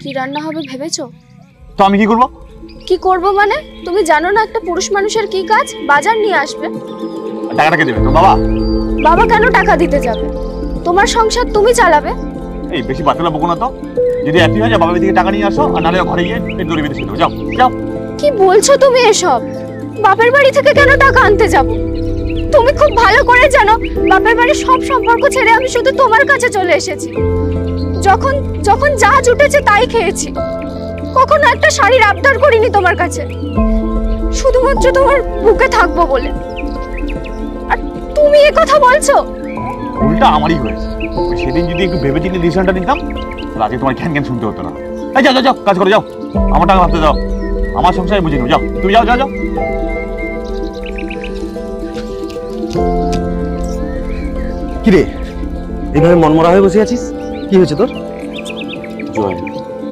কি রান্না হবে ভেবেছো? তো আমি কি করব? কি করব মানে? তুমি জানো না একটা পুরুষ মানুষের কি কাজ? বাজার নিয়ে আসবে। টাকাটা কে দেবে? তো বাবা। বাবা কেন টাকা দিতে যাবে? তোমার সংসার তুমি চালাবে। এই বেশি বাতলা বকো না তো। যদি এতই হয়, বাবার দিকে টাকা নিয়ে আসো, আর নাহলে ঘরে গিয়ে পেট দড়ি বেঁধে শুয়ে যাও। যাও। কি বলছো তুমি এসব? বাপের বাড়ি থেকে কেন টাকা আনতে যাব? তুমি খুব ভালো করে জানো বাপের বাড়ির সব সম্পর্ক ছেড়ে আমি শুধু তোমার কাছে চলে এসেছি। যখন যখন যা জুটেছে তাই খেয়েছি। কখনো একটা শাড়ির আবদার করিনি তোমার কাছে, শুধুমাত্র তোমার বুকে থাকবো বলে। আর তুমি এ কথা বলছো? উল্টা আমারই হয়েছে। সেদিন যদি একটু ভেবে চিন্তে ডিসিশনটা নিতাম, তাহলে আজকে তোমার খ্যান শুনতে হতো না। এই যাও যাও যাও, কাজ করে যাও। আমার টাকা ভাবতে দাও, আমার সংসারে বুঝে নেবো। যাও, তুমি যাও যাও যাও। কিরে, এইভাবে মনমরা হয়ে বসে আছিস? কি হয়েছে তোর? জয়,